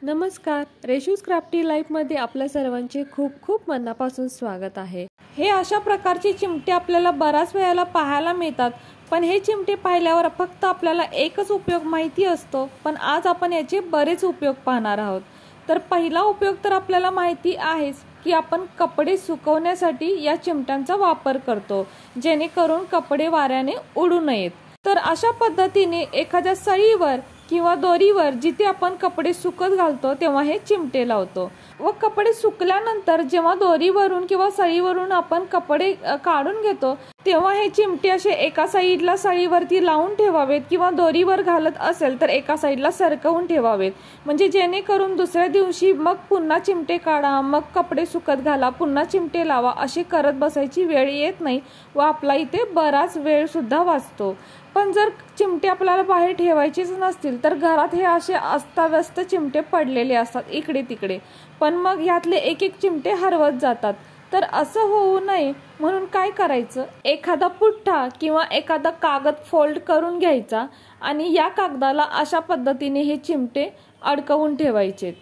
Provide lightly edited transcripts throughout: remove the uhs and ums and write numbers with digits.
नमस्कार, रेशूज क्राफ्टी लाईफमध्ये आपल्या सर्वांचे खूप खूप मनापासून स्वागत आहे। हे अशा प्रकारचे चिमटे आपल्याला बराच वेळेला पाहायला मिळतात, पण हे चिमटे पाहिल्यावर फक्त आपल्याला एकच उपयोग माहिती असतो, पण आज आपण याचे बरेच उपयोग पाहणार आहोत। तर पहिला उपयोग तर आपल्याला माहिती आहेच की आपण कपडे सुकवण्यासाठी या चिमट्यांचा वापर करतो, जेणेकरून कपडे वाऱ्याने उडू नयेत। तर अशा पद्धतीने एखाद्या सळीवर किंवा दोरीवर जिथे आपण कपडे सुकत घालतो तेव्हा हे चिमटे लावतो व कपडे सुकल्यानंतर जेव्हा दोरीवरून किंवा सळीवरून आपण कपडे काढून घेतो तेव्हा हे चिमटे असे एका साईडला सळीवरती लावून ठेवावेत किंवा दोरीवर घालत असेल तर एका साईडला सरकवून ठेवावेत, म्हणजे जेणेकरून दुसऱ्या दिवशी मग पुन्हा चिमटे काढा, मग कपडे सुकत घाला, पुन्हा चिमटे लावा असे करत बसायची वेळ येत नाही व आपला इथे बराच वेळ सुद्धा वाचतो। पण जर चिमटे आपल्याला बाहेर ठेवायचेच नसतील तर घरात हे असे अस्ताव्यस्त चिमटे पडलेले असतात इकडे तिकडे, पण मग यातले एक एक चिमटे हरवत जातात। तर असं होऊ नये म्हणून काय करायचं, एखादा पुठ्ठा किंवा एखादा कागद फोल्ड करून घ्यायचा आणि या कागदाला अशा पद्धतीने हे चिमटे अडकवून ठेवायचे।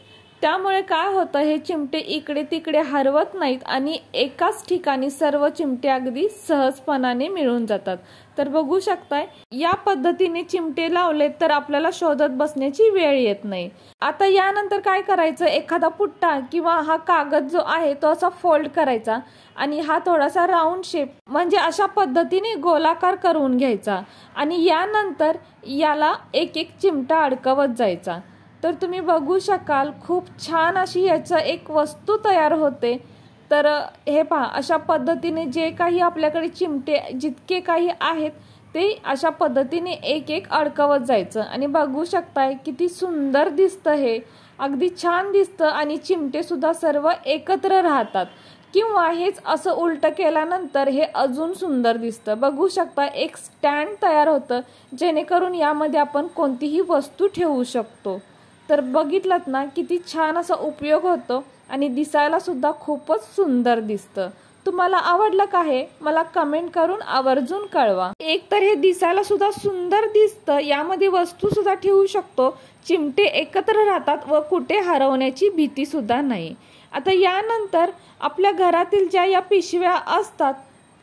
त्यामुळे काय होतं, हे चिमटे इकडे तिकडे हरवत नाहीत आणि एकाच ठिकाणी सर्व चिमटे अगदी सहजपणाने मिळून जातात। तर बघू शकताय, या पद्धतीने चिमटे लावले तर आपल्याला शोधत बसण्याची वेळ येत नाही। आता यानंतर काय करायचं, एखादा पुठ्ठा किंवा हा कागद जो आहे तो असा फोल्ड करायचा आणि हा थोडासा राऊंड शेप म्हणजे अशा पद्धतीने गोलाकार करून घ्यायचा आणि यानंतर याला एक एक चिमटा अडकवत जायचा। तर तुम्ही बघू शकाल, खूप छान अशी याचं एक वस्तू तयार होते। तर हे पहा, अशा पद्धतीने जे काही आपल्याकडे चिमटे जितके काही आहेत ते अशा पद्धतीने एक एक अडकवत जायचं आणि बघू शकताय किती सुंदर दिसतं, हे अगदी छान दिसतं आणि चिमटे सुद्धा सर्व एकत्र राहतात। किंवा हेच असं उलट केल्यानंतर हे अजून सुंदर दिसतं। बघू शकता, एक स्टँड तयार होतं जेणेकरून यामध्ये आपण कोणतीही वस्तू ठेवू शकतो। तर बघितलात ना, किती छान असा उपयोग होतो आणि दिसायला सुद्धा खूपच सुंदर दिसतं। तुम्हाला आवडलं का हे मला कमेंट करून आवर्जून कळवा। एक तर हे दिसायला सुद्धा सुंदर दिसतं, यामध्ये वस्तू सुद्धा ठेवू शकतो, चिमटे एकत्र राहतात व कुठे हरवण्याची भीती सुद्धा नाही। आता यानंतर आपल्या घरातील ज्या या पिशव्या असतात,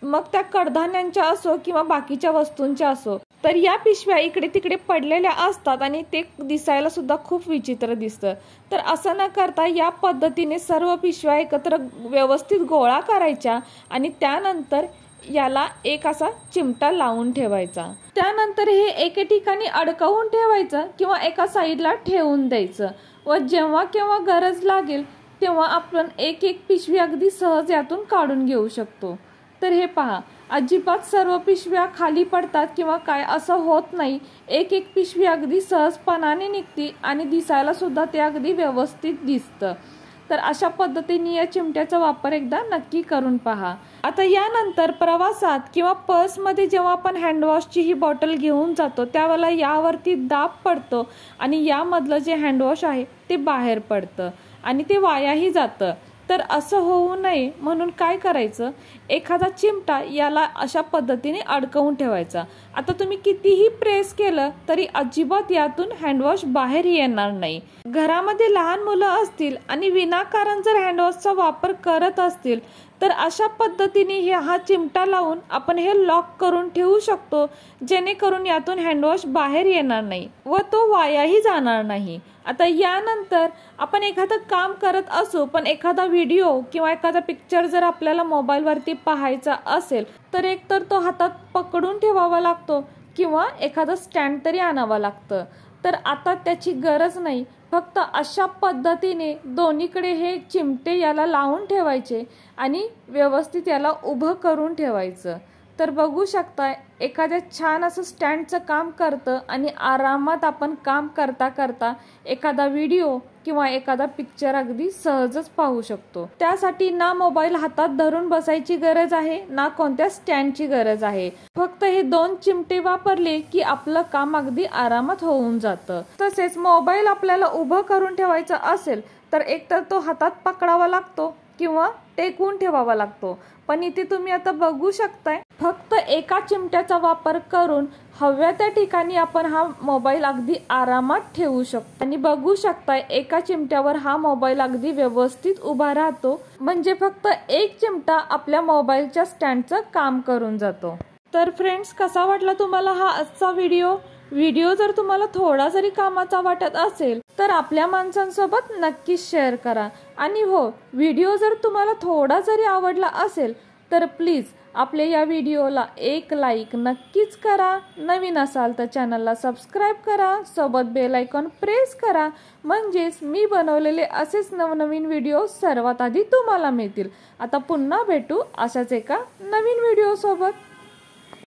मग त्या कडधान्यांच्या असो किंवा बाकीच्या वस्तूंच्या असो, तर या पिशव्या इकडे तिकडे पडलेल्या असतात आणि ते दिसायला सुद्धा खूप विचित्र दिसतं। तर असं न करता या पद्धतीने सर्व पिशव्या एकत्र व्यवस्थित गोळा करायच्या आणि त्यानंतर याला एक असा चिमटा लावून ठेवायचा। त्यानंतर हे एके ठिकाणी अडकवून ठेवायचं किंवा एका साईडला ठेवून द्यायचं व जेव्हा केव्हा गरज लागेल तेव्हा आपण एक एक पिशवी अगदी सहज यातून काढून घेऊ शकतो। तर हे पहा, अजिबात सर्व पिशव्या खाली पडतात किंवा काय असं होत नाही, एक एक पिशवी अगदी सहजपणाने निघते आणि दिसायला सुद्धा ते अगदी व्यवस्थित दिसतं। तर अशा पद्धतीने या चिमट्याचा वापर एकदा नक्की करून पहा। आता यानंतर प्रवासात किंवा पर्समध्ये जेव्हा आपण हँडवॉशची ही बॉटल घेऊन जातो त्यावेळेला यावरती दाब पडतो आणि यामधलं जे हँडवॉश आहे ते बाहेर पडतं आणि ते वायाही जातं। तर असं होऊ नये म्हणून काय करायचं, एखादा चिमटा याला अशा पद्धतीने अडकवून ठेवायचा। आता तुम्ही कितीही प्रेस केलं तरी अजिबात यातून हँडवॉश बाहेर येणार नाही। घरामध्ये लहान मुलं असतील आणि विनाकारण जर हँडवॉशचा वापर करत असतील तर अशा पद्धतीने हा चिमटा लावून आपण हे लॉक करून ठेवू शकतो, जेणेकरून यातून हँडवॉश बाहेर येणार नाही व तो वायाही जाणार नाही। आता यानंतर आपण एखादं काम करत असू पण एखादा व्हिडिओ किंवा एखादा पिक्चर जर आपल्याला मोबाईलवरती पाहायचा असेल तर एकतर तो हातात पकडून ठेवावा लागतो किंवा एखादं स्टँड तरी आणावं लागतं। तर आता त्याची गरज नाही, फक्त अशा पद्धतीने दोन्हीकडे हे चिमटे याला लावून ठेवायचे आणि व्यवस्थित याला उभं करून ठेवायचं। तर बघू शकताय, एखाद्या छान असं स्टँडचं काम करतं आणि आरामात आपण काम करता करता एखादा व्हिडिओ किंवा एखादा पिक्चर अगदी सहजच पाहू शकतो। त्यासाठी ना मोबाईल हातात धरून बसायची गरज आहे ना कोणत्या स्टँडची गरज आहे, फक्त हे दोन चिमटे वापरले की आपलं काम अगदी आरामात होऊन जातं। तसेच मोबाईल आपल्याला उभं करून ठेवायचा असेल तर एकतर तो हातात पकडावा लागतो किंवा टेकवून ठेवावा लागतो। पण इथे तुम्ही आता बघू शकताय, फक्त एका चिमट्याचा वापर करून हव्या त्या ठिकाणी आपण हा मोबाईल अगदी आरामात ठेवू शकतो। आणि बघू शकताय एका चिमट्यावर हा मोबाईल अगदी व्यवस्थित उभा राहतो, म्हणजे फक्त एक चिमटा आपल्या मोबाईलच्या स्टँडचं काम करून जातो। तर फ्रेंड्स, कसा वाटला तुम्हाला हा आजचा व्हिडिओ जर तुम्हाला थोडा जरी कामाचा वाटत असेल तर आपल्या माणसांसोबत नक्कीच शेअर करा। आणि हो, व्हिडिओ जर तुम्हाला थोडा जरी आवडला असेल तर प्लीज आपल्या या व्हिडिओला एक लाईक नक्कीच करा। नवीन असाल तर चॅनलला सबस्क्राईब करा, सोबत बेल आयकॉन प्रेस करा, म्हणजेच मी बनवलेले असेच नवनवीन व्हिडिओ सर्वात आधी तुम्हाला मिळतील। आता पुन्हा भेटू अशाच एका नवीन व्हिडिओ सोबत।